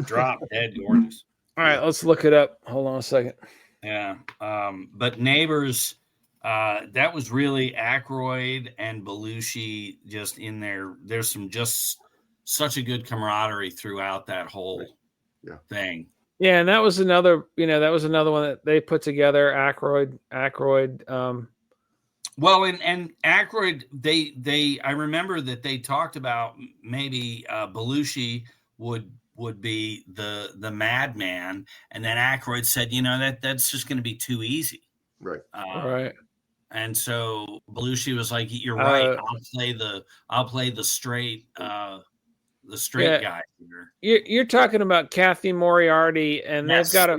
drop dead gorgeous. All right, let's look it up. Hold on a second. Yeah. But Neighbors, that was really Aykroyd and Belushi just in there. There's some just such a good camaraderie throughout that whole thing. Yeah, and that was another, that was another one that they put together. Aykroyd. Well, and Aykroyd, I remember that they talked about maybe Belushi would be the madman, and then Aykroyd said, that's just going to be too easy. Right. Right. And so Belushi was like, "You're right. I'll play the straight guy here." You're talking about Kathy Moriarty, and Yes. they've got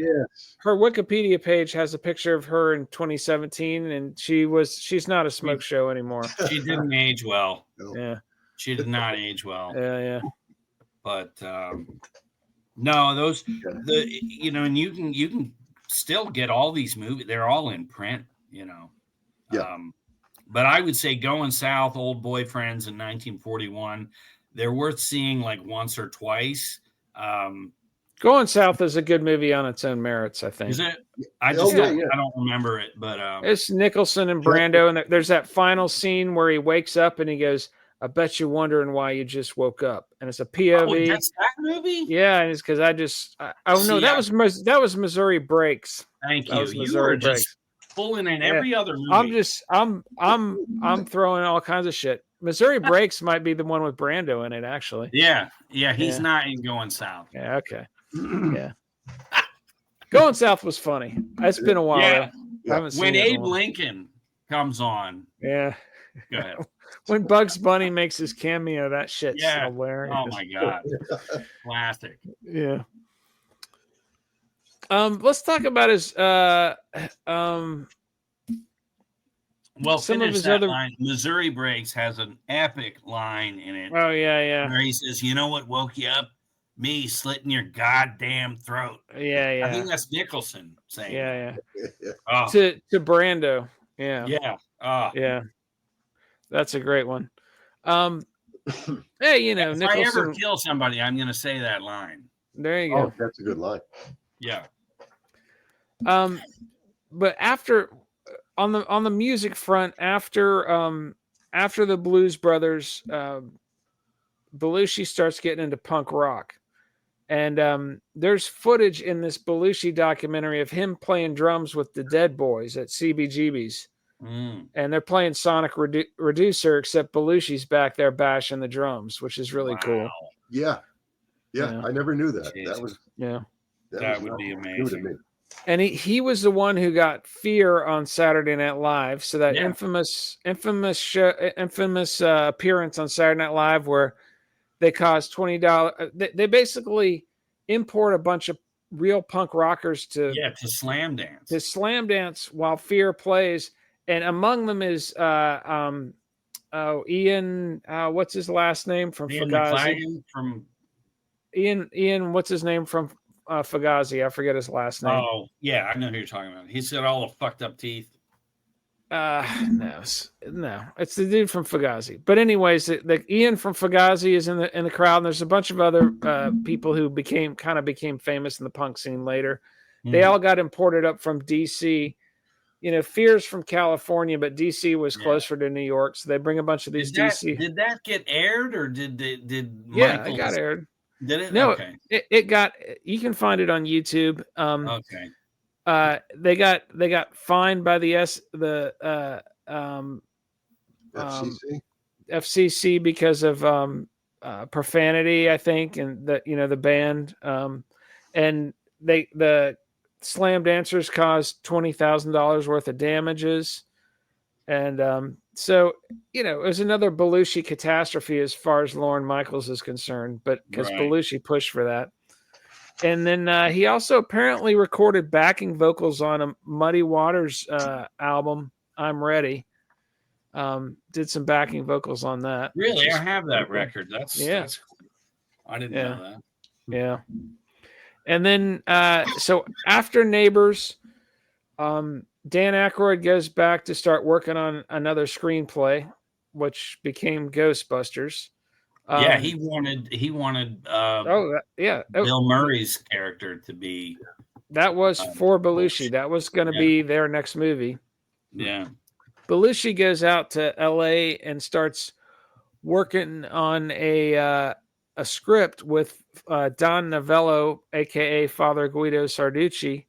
her Wikipedia page has a picture of her in 2017, and she's not a smoke show anymore. She didn't age well. No. Yeah. She did not age well. Yeah. But no, those and you can still get all these movies. They're all in print, Yeah. But I would say Going South, Old Boyfriends in 1941, they're worth seeing like once or twice. Going South is a good movie on its own merits, I think. Is it? I just I don't remember it, but it's Nicholson and Brando, and there's that final scene where he wakes up and he goes, "I bet you're wondering why you just woke up," and it's a POV. Oh, that's that movie. Yeah, and it's because that was Missouri Breaks. Thank That you. was You Missouri were just pulling in every other movie. I'm throwing all kinds of shit. Missouri Breaks might be the one with Brando in it, actually. Yeah, he's not in Going South. Yeah, okay. Yeah. Going South was funny. It's been a while. Yeah. I haven't seen When it in a Abe while. Lincoln comes on. Yeah. Go ahead. When Bugs Bunny makes his cameo, that shit's hilarious. Oh my God. Classic. Yeah. Let's talk about his well, some finish of his that other line. Missouri Breaks has an epic line in it. Oh yeah. Where he says, "You know what woke you up? Me slitting your goddamn throat." Yeah. I think that's Nicholson saying. Yeah. Oh. To Brando. Yeah. Yeah. Oh. Yeah. That's a great one. Hey, if Nicholson, I ever kill somebody, I'm going to say that line. There you go. Oh, that's a good line. Yeah. But after on the music front, after the Blues Brothers, Belushi starts getting into punk rock, and there's footage in this Belushi documentary of him playing drums with the Dead Boys at CBGB's. And they're playing Sonic Reducer, except Belushi's back there bashing the drums, which is really cool. Yeah. I never knew that. Jesus. That would be new to amazing. me. And he was the one who got Fear on Saturday Night Live. So that infamous appearance on Saturday Night Live where they cost $20. They basically import a bunch of real punk rockers to slam dance while Fear plays. And among them is Ian. What's his last name from Fugazi? Ian. What's his name from Fugazi? I forget his last name. Oh yeah, I know who you're talking about. He's got all the fucked up teeth. No, it's the dude from Fugazi. But anyways, the Ian from Fugazi is in the crowd, and there's a bunch of other people who became famous in the punk scene later. They all got imported up from DC. Fear's from California, but DC was closer to New York, so they bring a bunch of these DC. Did that get aired, or did Yeah, it got aired. Did it? No, okay. It got. You can find it on YouTube. Okay. They got fined by the FCC because of profanity, I think, and the band. And the slam dancers caused $20,000 worth of damages, and so it was another Belushi catastrophe as far as Lorne Michaels is concerned, but because Belushi pushed for that. And then he also apparently recorded backing vocals on a Muddy Waters album, I'm Ready. Did some backing vocals on that. Really, I Just have pretty that cool. record. That's Yeah. that's cool. I didn't Yeah. know that. Yeah. And then so after Neighbors, Dan Aykroyd goes back to start working on another screenplay, which became Ghostbusters. Yeah, he wanted Bill Murray's character to be. That was for Belushi. That was going to be their next movie. Yeah. Belushi goes out to LA and starts working on a script with Don Novello, aka Father Guido Sarducci.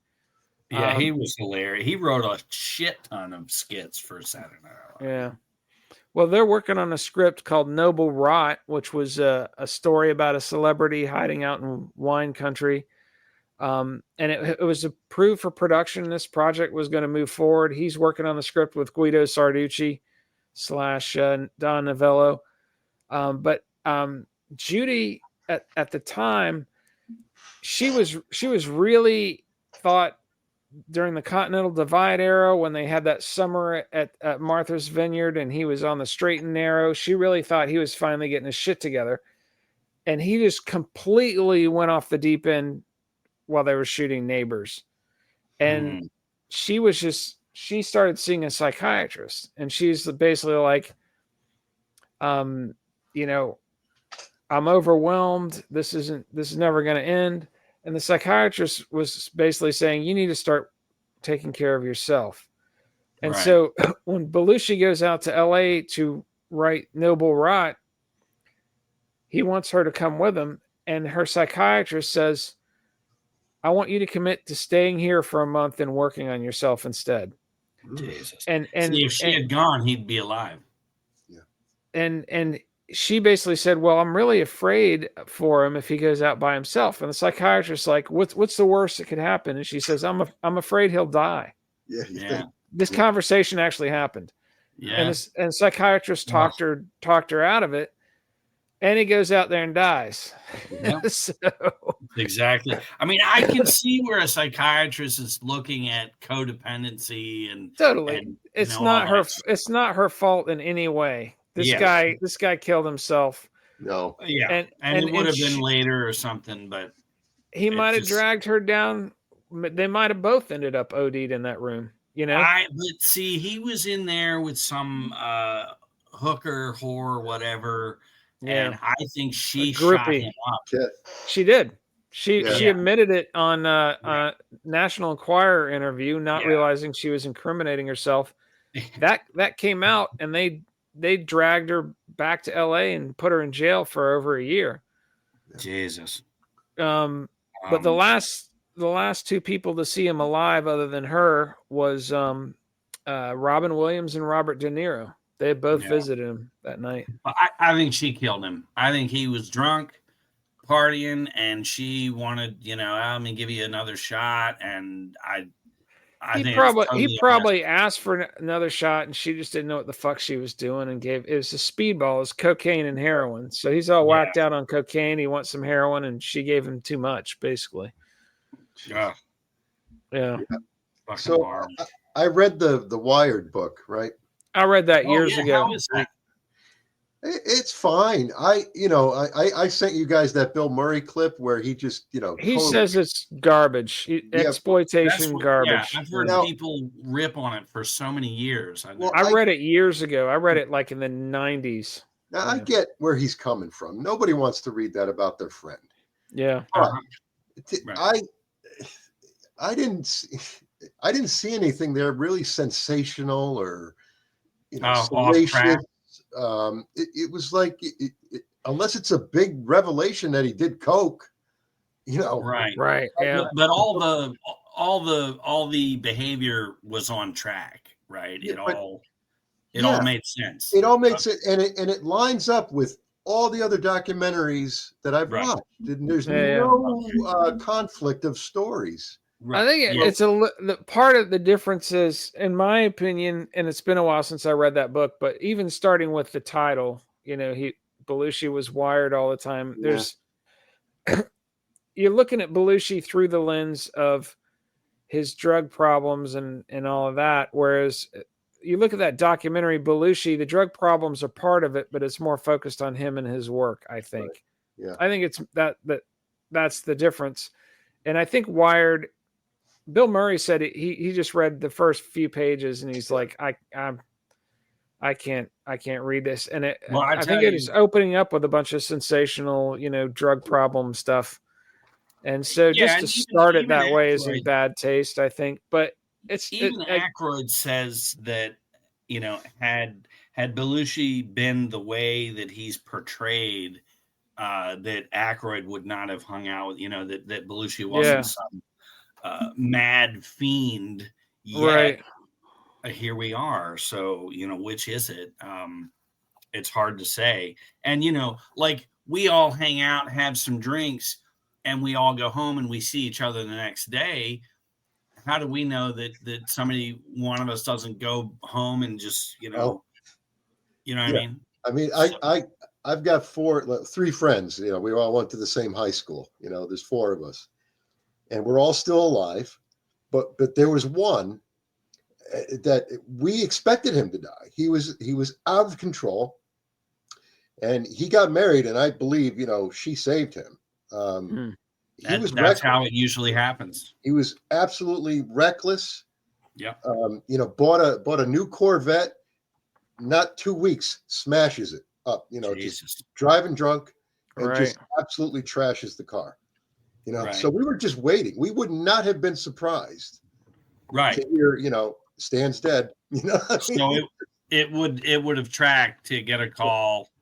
Yeah, he was hilarious. He wrote a shit ton of skits for Saturday Night Live. Yeah. Well, they're working on a script called Noble Rot, which was a story about a celebrity hiding out in wine country. And it was approved for production. This project was going to move forward. He's working on the script with Guido Sarducci / Don Novello. But Judy at the time, she was really thought during the Continental Divide era when they had that summer at Martha's Vineyard and he was on the straight and narrow. She really thought he was finally getting his shit together. And he just completely went off the deep end while they were shooting Neighbors. And she started seeing a psychiatrist, and she's basically like, I'm overwhelmed. This is never going to end. And the psychiatrist was basically saying, you need to start taking care of yourself. And so when Belushi goes out to LA to write Noble Rot, he wants her to come with him. And her psychiatrist says, I want you to commit to staying here for a month and working on yourself instead. Jesus. And see, if she had gone, he'd be alive. Yeah. And she basically said, well, I'm really afraid for him if he goes out by himself. And the psychiatrist's like, what's the worst that could happen? And she says, I'm afraid he'll die. Yeah. This conversation actually happened. Yeah. And the psychiatrist talked her out of it. And he goes out there and dies. Yeah. So, exactly. I mean, I can see where a psychiatrist is looking at codependency and totally. And, it's not her. It's not her fault in any way. This guy killed himself. No. Yeah. And it would have been later or something, but he might have dragged her down. They might have both ended up OD'd in that room. But see, he was in there with some hooker, whore, whatever. Yeah. And I think she shot him up. Yeah. She did. She admitted it on a National Enquirer interview, not realizing she was incriminating herself. That came out, and they dragged her back to LA and put her in jail for over a year. Jesus. But the last two people to see him alive other than her was Robin Williams and Robert De Niro. They both visited him that night. I think she killed him. I think he was drunk, partying, and she wanted, let me give you another shot. And he probably asked for another shot, and she just didn't know what the fuck she was doing, and it was a speedball. It's cocaine and heroin. So he's all whacked out on cocaine. He wants some heroin, and she gave him too much, basically. Yeah. So I read the Wired book, right? I read that years ago. How is that? It's fine. I sent you guys that Bill Murray clip where he just, he says it's garbage, exploitation, garbage. Yeah, I've heard people rip on it for so many years. I read it years ago. I read it like in the 90s. Now I get where he's coming from. Nobody wants to read that about their friend. Yeah. I didn't see anything there really sensational or salacious. It was like unless it's a big revelation that he did coke, right, yeah. But all the behavior was on track, right? It all made sense. It all made sense, and it lines up with all the other documentaries that I've watched. There's no conflict of stories. Right. I think it's the part of the difference is, in my opinion, and it's been a while since I read that book, but even starting with the title, Belushi was wired all the time. you're looking at Belushi through the lens of his drug problems and all of that. Whereas you look at that documentary, Belushi, the drug problems are part of it, but it's more focused on him and his work, I think. Right. Yeah. I think it's that's the difference. And I think Wired, Bill Murray said he just read the first few pages and he's like, I can't read this. And I think it is opening up with a bunch of sensational, drug problem stuff. And so just to start it that way is in bad taste, I think. But Aykroyd says that, had Belushi been the way that he's portrayed, that Aykroyd would not have hung out with, that Belushi wasn't some mad fiend yet. Right. Here we are. So, which is it? It's hard to say. And, like we all hang out, have some drinks, and we all go home and we see each other the next day. How do we know that one of us doesn't go home and just, what I mean? I mean, I've got three friends, we all went to the same high school, there's four of us and we're all still alive, but there was one that we expected him to die. He was out of control and he got married and I believe, she saved him. That's how it usually happens. He was absolutely reckless. Yeah. Bought a new Corvette, not 2 weeks, smashes it up, just driving drunk and just absolutely trashes the car. So we were just waiting. We would not have been surprised. Right. To hear, Stan's dead. So it would have tracked to get a call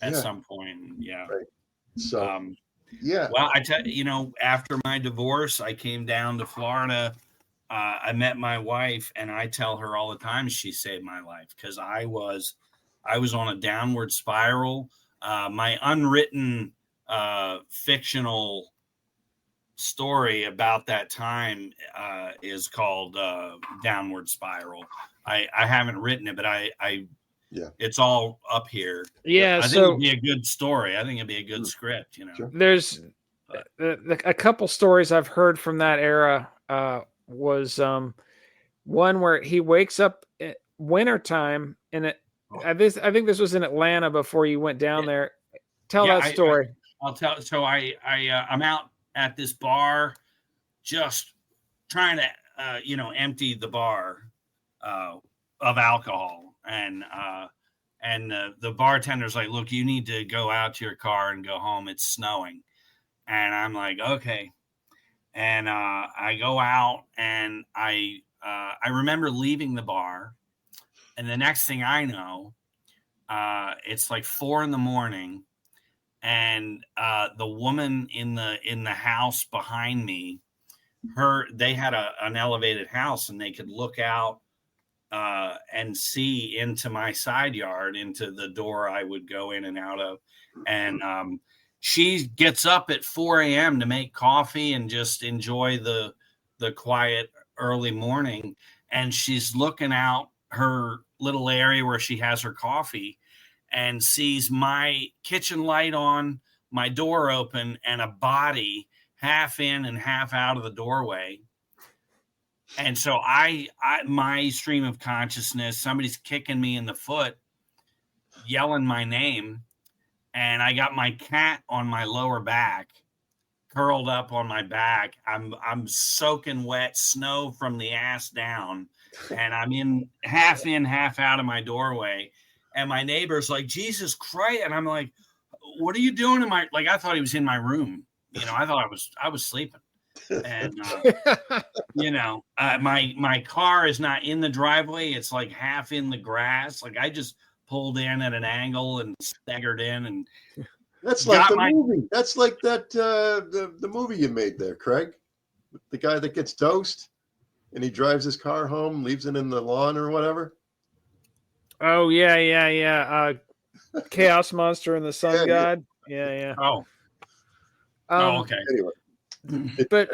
at some point. Yeah. Right. So Well, I tell you, after my divorce, I came down to Florida. I met my wife, and I tell her all the time she saved my life because I was on a downward spiral. My unwritten fictional story about that time is called Downward Spiral. I haven't written it, but it's all up here. Yeah, I think it'd be a good story. I think it'd be a good script. Sure. There's a couple stories I've heard from that era. Was one where he wakes up at wintertime and I think this was in Atlanta before you went down there. Tell that story. I'll tell. So I'm out at this bar, just trying to empty the bar of alcohol, and the bartender's like, "Look, you need to go out to your car and go home. It's snowing." And I'm like, "Okay." And I go out, and I remember leaving the bar, and the next thing I know, it's like 4 a.m, and the woman in the house behind me, they had an elevated house, and they could look out and see into my side yard, into the door I would go in and out of, and she gets up at 4 a.m. to make coffee and just enjoy the quiet early morning. And she's looking out her little area where she has her coffee and sees my kitchen light on, my door open, and a body half in and half out of the doorway. And so my stream of consciousness, somebody's kicking me in the foot, yelling my name. And I got my cat on my lower back, curled up on my back. I'm soaking wet, snow from the ass down, and I'm half in, half out of my doorway. And my neighbor's like, "Jesus Christ!" And I'm like, "What are you doing in my?" Like, I thought he was in my room. I thought I was sleeping. And my car is not in the driveway; it's like half in the grass. Like I just pulled in at an angle and staggered in, and that's like the movie. That's like that the movie you made there, Craig. The guy that gets dosed and he drives his car home, leaves it in the lawn or whatever. Oh yeah. Chaos Monster and the Sun God. Yeah. Oh, okay. Anyway. But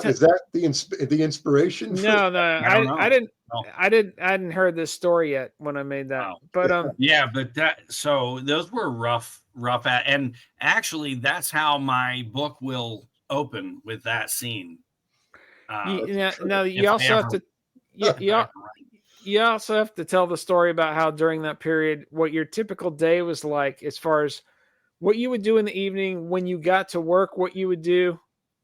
is that the inspiration? No, I hadn't heard this story yet when I made that. But so those were rough and actually that's how my book will open with that scene. Now if you also they have ever- to, you also have to tell the story about how during that period, what your typical day was like, as far as what you would do in the evening when you got to work, what you would do.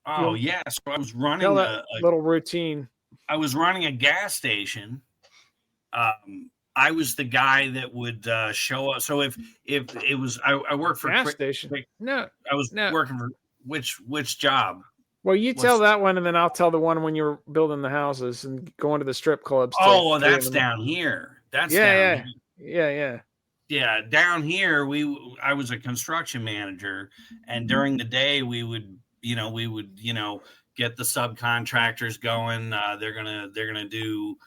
Oh yeah, so I was Tell running that little routine. I was running a gas station. I was the guy that would show up. So if it was, I worked for Gas station. No, I was no. working for which job? Well, you What's- tell that one, and then I'll tell the one when you're building the houses and going to the strip clubs. till Oh, 3 in that's the morning. down here. That's Yeah, down yeah, here. Yeah, down here I was a construction manager, and during the day we would get the subcontractors going. They're gonna do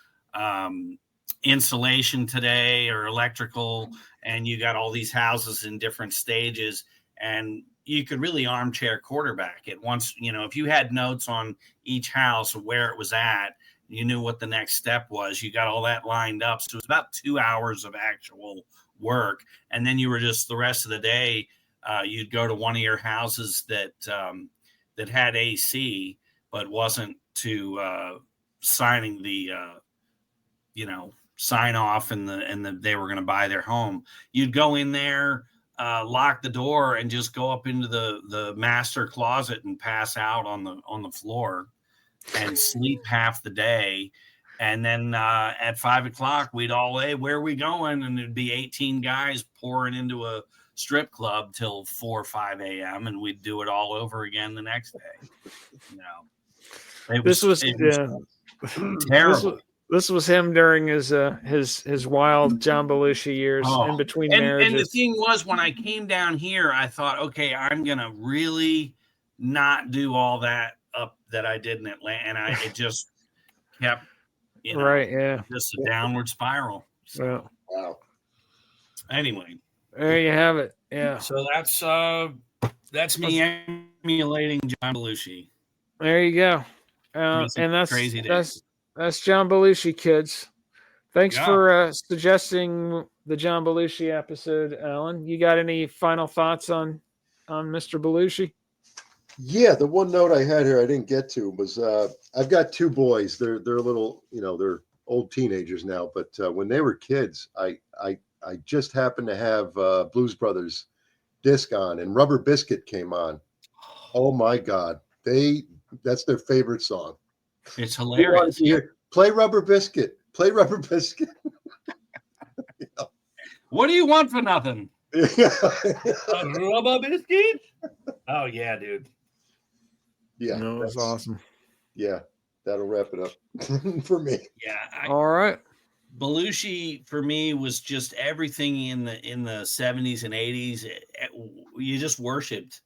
insulation today or electrical, and you got all these houses in different stages, and you could really armchair quarterback it. Once if you had notes on each house where it was at, you knew what the next step was. You got all that lined up, so it was about 2 hours of actual work, and then you were just the rest of the day. You'd go to one of your houses that had AC, but wasn't to signing the sign off and they were going to buy their home. You'd go in there, lock the door, and just go up into the master closet and pass out on the floor and sleep half the day. And then at 5 o'clock, we'd all, hey, where are we going? And it'd be 18 guys pouring into a strip club till 4 or 5 a.m. and we'd do it all over again the next day. This was terrible. This was him during his wild John Belushi years in between marriages. And the thing was, when I came down here, I thought, okay, I'm gonna really not do all that up that I did in Atlanta, and it just kept, right, yeah, just a downward spiral. So, wow. Anyway, there you have it. Yeah. So that's me emulating John Belushi. There you go. And that's crazy. That's John Belushi, kids. Thanks for suggesting the John Belushi episode, Alan. You got any final thoughts on Mr. Belushi? Yeah, the one note I had here I didn't get to was I've got 2 boys. They're a little, they're old teenagers now, but when they were kids, I just happened to have Blues Brothers disc on, and Rubber Biscuit came on. Oh my God, that's their favorite song. It's hilarious. Play Rubber Biscuit. Play Rubber Biscuit. What do you want for nothing? A Rubber Biscuit? Oh yeah, dude. Yeah, no, that's awesome. Yeah, that'll wrap it up for me. Yeah. All right. Belushi for me was just everything in the 70s and 80s. You just worshipped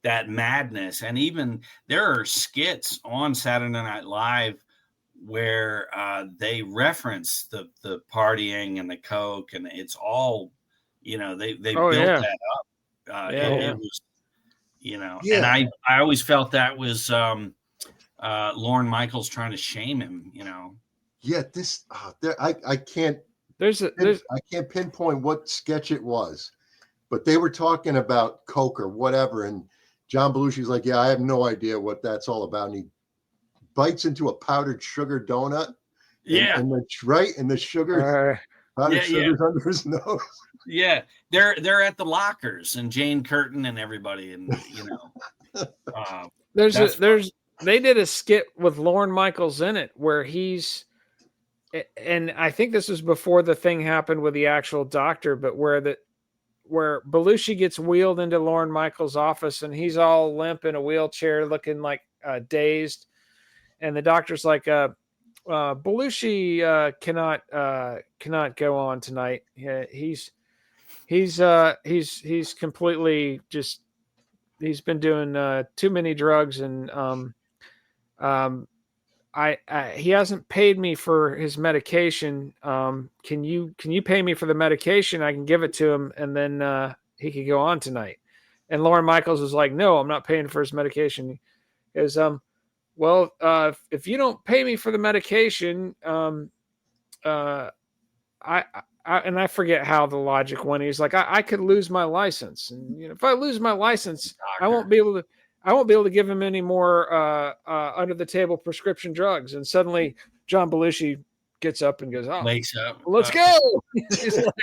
that madness. And even there are skits on Saturday Night Live where they reference the partying and the coke, and it's all, they built that up. It was, and I always felt that was Lorne Michaels trying to shame him, Yeah, I can't pinpoint what sketch it was, but they were talking about coke or whatever, and John Belushi's like, yeah, I have no idea what that's all about, and he bites into a powdered sugar donut. And the sugar sugar's under his nose. Yeah, they're at the lockers, and Jane Curtin and everybody, and they did a skit with Lorne Michaels in it where and I think this was before the thing happened with the actual doctor, but where Belushi gets wheeled into Lorne Michaels' office and he's all limp in a wheelchair, looking like dazed, and the doctor's like, Belushi cannot go on tonight. Yeah, he's completely just, he's been doing too many drugs, and he hasn't paid me for his medication. Can you pay me for the medication? I can give it to him, and then he could go on tonight. And Lorne Michaels was like, no, I'm not paying for his medication. He goes, well, if you don't pay me for the medication, I forget how the logic went. He's like, I could lose my license, and if I lose my license, I won't be able I won't be able to give him any more under the table prescription drugs. And suddenly John Belushi gets up and goes, "Oh, Wakes up. let's go." He's like,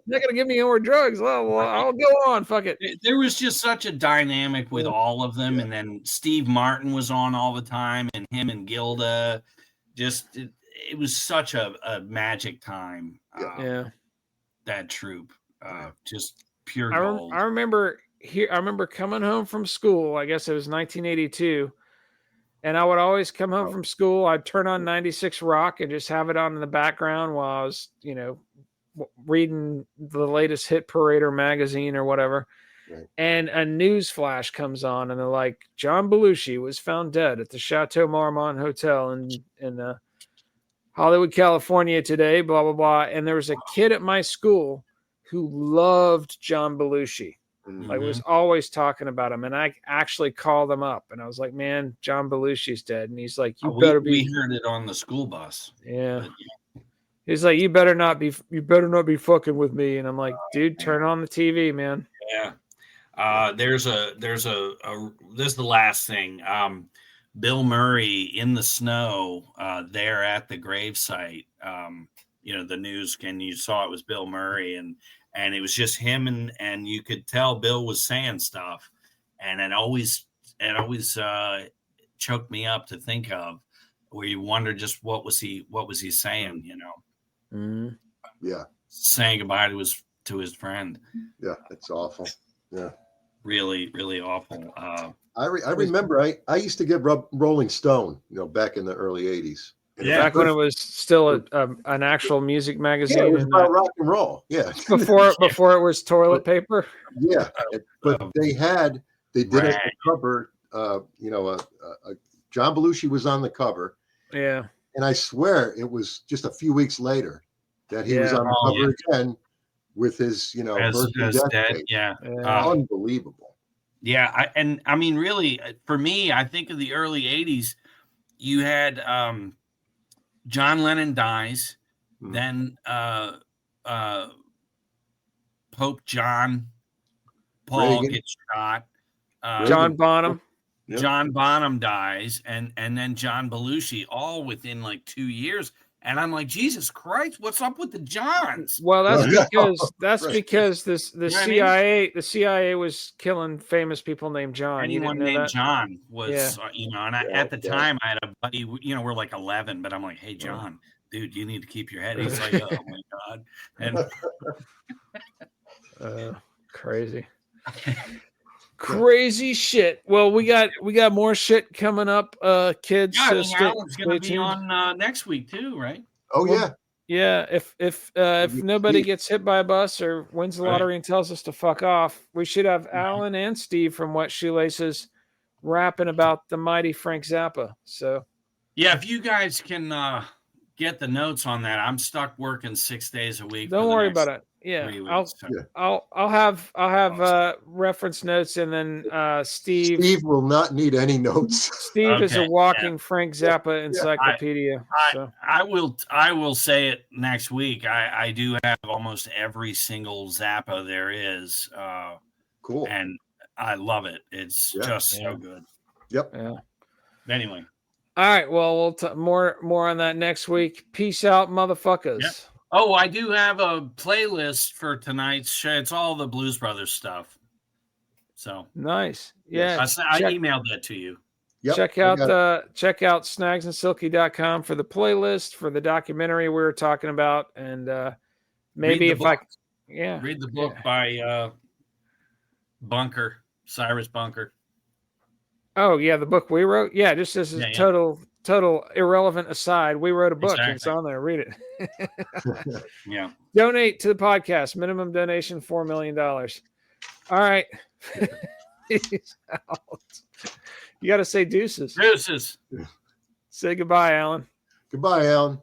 "Not gonna give me any more drugs. Well, I'll go on. Fuck it." There was just such a dynamic with all of them, and then Steve Martin was on all the time, and him and Gilda. Just it was such a magic time. That troupe, just pure gold. I remember coming home from school. I guess it was 1982. And I would always come home from school. I'd turn on 96 Rock and just have it on in the background while I was, reading the latest Hit Parader magazine or whatever. Right. And a news flash comes on, and they're like, John Belushi was found dead at the Chateau Marmont Hotel in Hollywood, California today, blah, blah, blah. And there was a kid at my school who loved John Belushi. I was always talking about him, and I actually called him up, and I was like, "Man, John Belushi's dead," and he's like, We heard it on the school bus. Yeah. He's like, "You better not be fucking with me," and I'm like, "Dude, turn on the TV, man." Yeah. This is the last thing. Bill Murray in the snow there at the gravesite. The news, and you saw it was Bill Murray, and it was just him, and you could tell Bill was saying stuff, and it always choked me up to think of, where you wonder just what was he saying, Yeah, saying goodbye to his friend. Yeah, it's awful. Yeah, really, really awful. I remember I used to get Rolling Stone, back in the early '80s. Back when it was still an actual music magazine. Yeah, it was about rock and roll. Yeah. Before it was toilet paper. Yeah. But they did it on the cover. John Belushi was on the cover. Yeah. And I swear it was just a few weeks later that he was on the cover again with his, as dead. Yeah. Unbelievable. Yeah. I mean, really, for me, I think of the early 80s, you had John Lennon dies, then Pope John Paul Reagan gets shot. John Bonham. Yep. John Bonham dies, and then John Belushi, all within like 2 years. And I'm like, Jesus Christ, what's up with the Johns? Well, that's because the CIA was killing famous people named John. Anyone named John was, at the time I had a buddy, we're like 11, but I'm like, hey, John, dude, you need to keep your head. He's like, oh my God. And crazy. Crazy shit. Well, we got more shit coming up, kids. Yeah, Alan's going to be on next week too, right? Oh yeah. Yeah. If nobody gets hit by a bus or wins the lottery and tells us to fuck off, we should have Alan and Steve from Wet Shoelaces rapping about the mighty Frank Zappa. So yeah, if you guys can get the notes on that, I'm stuck working 6 days a week. Don't worry about it. Yeah, I'll have reference notes, and then Steve will not need any notes. Steve is a walking Frank Zappa encyclopedia. I will say it next week. I do have almost every single Zappa there is. Cool, and I love it. It's just so good. Yep. Yeah. Anyway. All right. Well, we'll more on that next week. Peace out, motherfuckers. Yep. Oh, I do have a playlist for tonight's show. It's all the Blues Brothers stuff. So nice. Yeah. I emailed that to you. Yep, check out snagsandsilky.com for the playlist, for the documentary we were talking about, and maybe read the book by Cyrus Bunker. Oh yeah, the book we wrote. Yeah, just as a total irrelevant aside, we wrote a book. Exactly. It's on there. Read it. Yeah. Donate to the podcast. Minimum donation $4 million. All right. Peace out. You got to say deuces. Deuces. Say goodbye, Alan. Goodbye, Alan.